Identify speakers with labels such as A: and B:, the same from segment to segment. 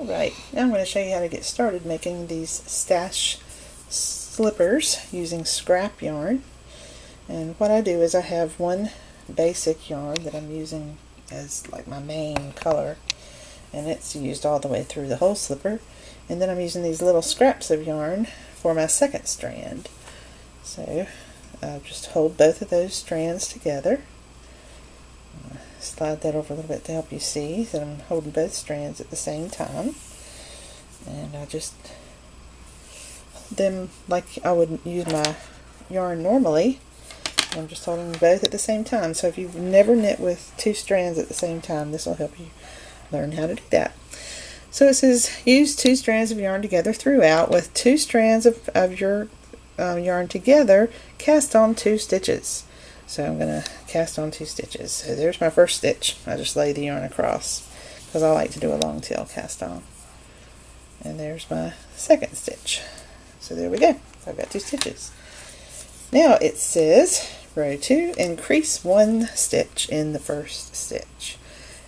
A: Alright, now I'm going to show you how to get started making these stash slippers using scrap yarn. And what I do is I have one basic yarn that I'm using as like my main color, and it's used all the way through the whole slipper. And then I'm using these little scraps of yarn for my second strand. So I'll just hold both of those strands together. Slide that over a little bit to help you see that I'm holding both strands at the same time. And I just hold them like I would use my yarn normally. I'm just holding both at the same time. So if you've never knit with two strands at the same time, this will help you learn how to do that. So it says use two strands of yarn together throughout. With two strands of your yarn together, cast on 2 stitches. So I'm going to cast on 2 stitches. So there's my first stitch. I just lay the yarn across because I like to do a long tail cast on. And there's my second stitch. So there we go. I've got 2 stitches. Now it says row 2, increase 1 stitch in the first stitch.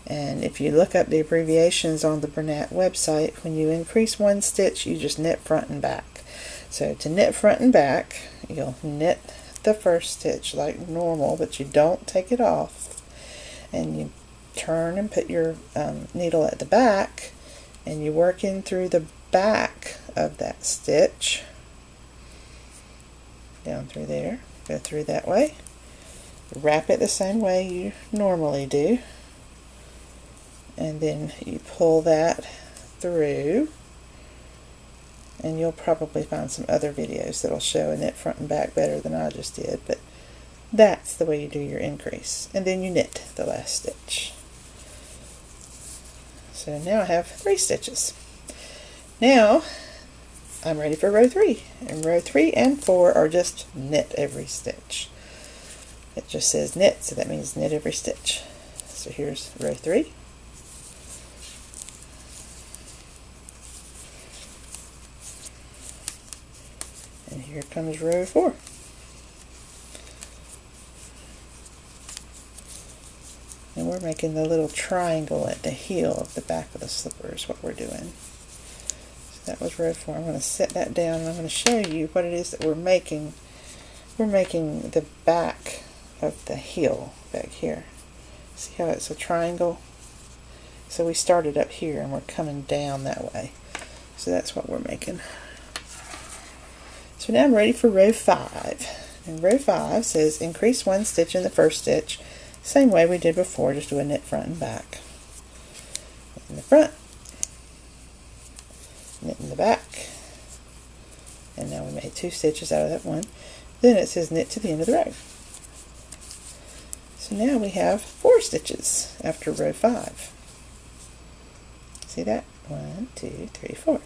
A: And if you look up the abbreviations on the Bernat website, when you increase 1 stitch, you just knit front and back. So to knit front and back, you'll knit the first stitch like normal, but you don't take it off, and you turn and put your needle at the back, and you work in through the back of that stitch down through there, go through that way, wrap it the same way you normally do, and then you pull that through. And you'll probably find some other videos that'll show a knit front and back better than I just did, but that's the way you do your increase. And then you knit the last stitch. So now I have 3 stitches. Now I'm ready for row 3. And row 3 and 4 are just knit every stitch. It just says knit, so that means knit every stitch. So here's row 3. And here comes row 4. And we're making the little triangle at the heel of the back of the slipper is what we're doing. So that was row 4. I'm going to set that down and I'm going to show you what it is that we're making. We're making the back of the heel back here. See how it's a triangle? So we started up here and we're coming down that way. So that's what we're making. So now I'm ready for row 5. And row 5 says increase 1 stitch in the first stitch. Same way we did before, just do a knit front and back. Knit in the front, knit in the back, and now we made 2 stitches out of that one. Then it says knit to the end of the row. So now we have 4 stitches after row 5. See that? 1, 2, 3, 4.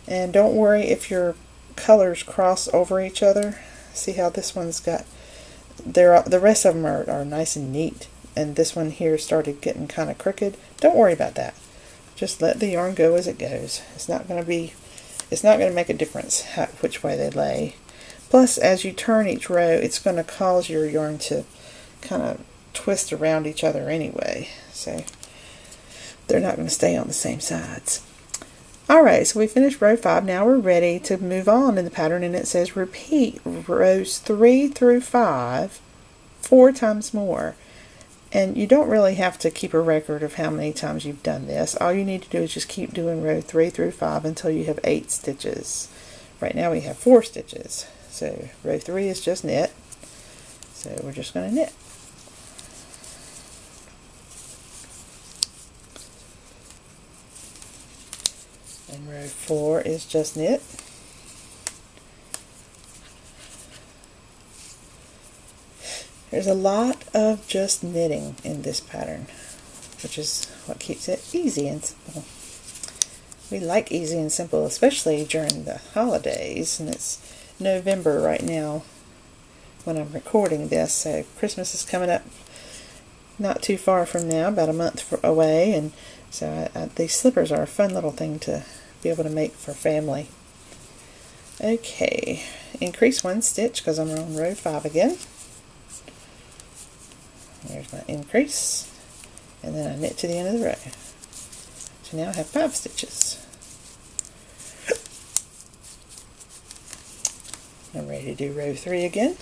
A: And don't worry if your colors cross over each other. See how this one's got, the rest of them are nice and neat, and this one here started getting kind of crooked. Don't worry about that. Just let the yarn go as it goes. It's not going to make a difference which way they lay. Plus, as you turn each row, it's going to cause your yarn to kind of twist around each other anyway. So they're not going to stay on the same sides. Alright, so we finished row 5. Now we're ready to move on in the pattern, and it says repeat rows 3 through 5 4 times more. And you don't really have to keep a record of how many times you've done this. All you need to do is just keep doing row 3 through 5 until you have 8 stitches. Right now we have 4 stitches. So row 3 is just knit. So we're just going to knit. And row 4 is just knit. There's a lot of just knitting in this pattern, which is what keeps it easy and simple. We like easy and simple, especially during the holidays, and it's November right now when I'm recording this, so Christmas is coming up not too far from now, about a month away, and so these slippers are a fun little thing to be able to make for family. Okay, increase 1 stitch because I'm on row 5 again. There's my increase, and then I knit to the end of the row. So now I have 5 stitches. I'm ready to do row 3 again.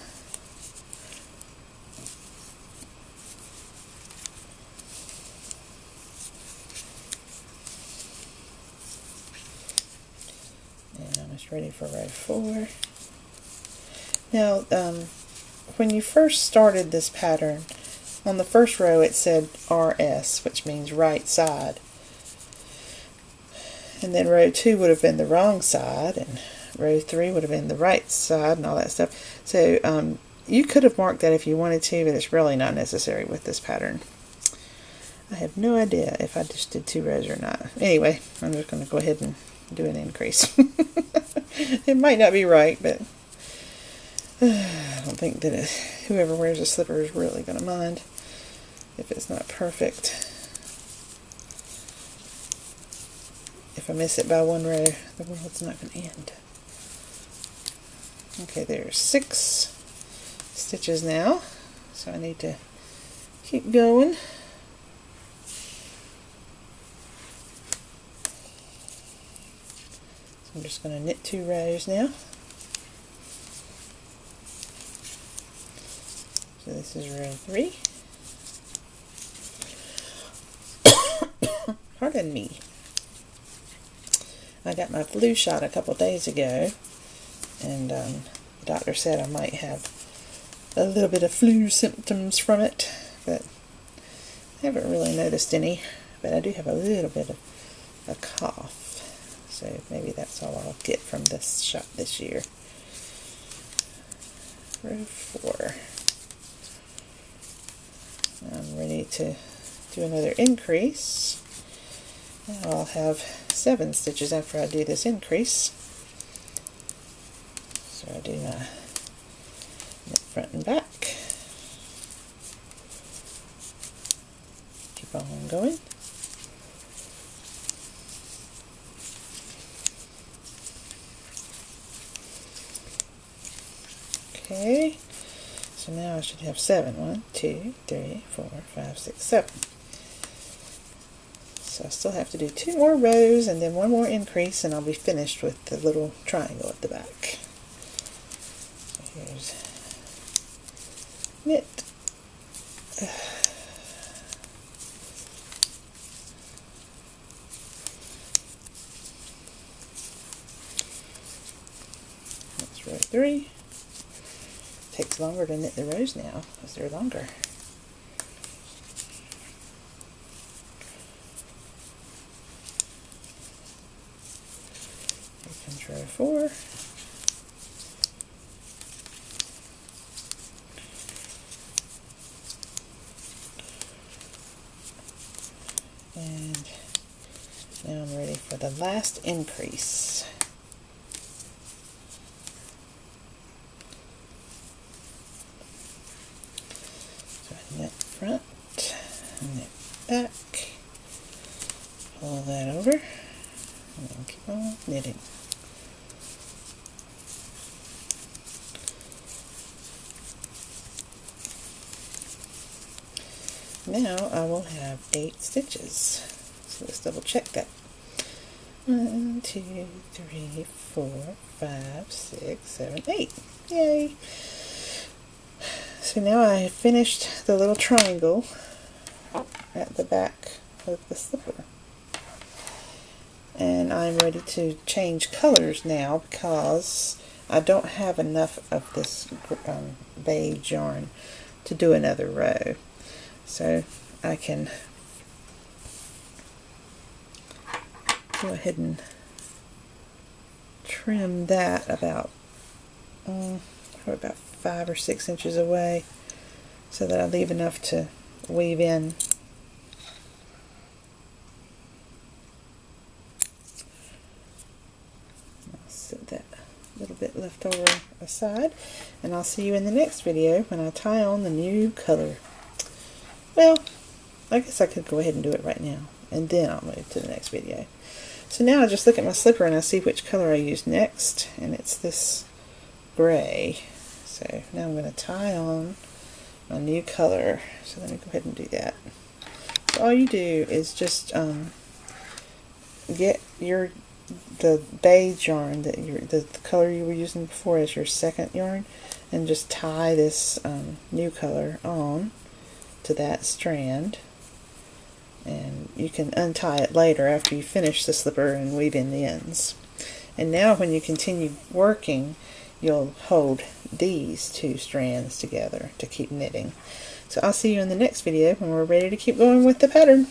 A: And I'm just ready for row 4. Now, when you first started this pattern, on the first row it said RS, which means right side. And then row 2 would have been the wrong side, and row 3 would have been the right side, and all that stuff. So you could have marked that if you wanted to, but it's really not necessary with this pattern. I have no idea if I just did 2 rows or not. Anyway, I'm just going to go ahead and do an increase. It might not be right, but I don't think that whoever wears a slipper is really going to mind if it's not perfect. If I miss it by 1 row, the world's not going to end. Okay, there's 6 stitches now, so I need to keep going. So I'm just going to knit 2 rows now. So this is row 3. Pardon me. I got my flu shot a couple days ago, and the doctor said I might have a little bit of flu symptoms from it, but I haven't really noticed any. But I do have a little bit of a cough, so maybe that's all I'll get from this shot this year. Row 4. I'm ready to do another increase. Now I'll have 7 stitches after I do this increase. So I do my knit front and back. Keep on going. Okay, so now I should have 7. 1, 2, 3, 4, 5, 6, 7. So I still have to do 2 more rows and then 1 more increase, and I'll be finished with the little triangle at the back. So here's knit. That's row 3. Takes longer to knit the rows now because they're longer. Row 4. And now I'm ready for the last increase. So I knit front, knit back, pull that over, and then keep on knitting. Now I will have 8 stitches. So let's double check that. 1, 2, 3, 4, 5, 6, 7, 8. Yay! So now I have finished the little triangle at the back of the slipper. And I'm ready to change colors now because I don't have enough of this beige yarn to do another row. So I can go ahead and trim that about 5 or 6 inches away so that I leave enough to weave in. I'll set that little bit left over aside, and I'll see you in the next video when I tie on the new color. Well, I guess I could go ahead and do it right now, and then I'll move to the next video. So now I just look at my slipper and I see which color I use next, and it's this gray. So now I'm going to tie on my new color. So let me go ahead and do that. So all you do is just get the beige yarn that the color you were using before as your second yarn, and just tie this new color on to that strand. And you can untie it later after you finish the slipper and weave in the ends. And now when you continue working, you'll hold these two strands together to keep knitting. So I'll see you in the next video when we're ready to keep going with the pattern.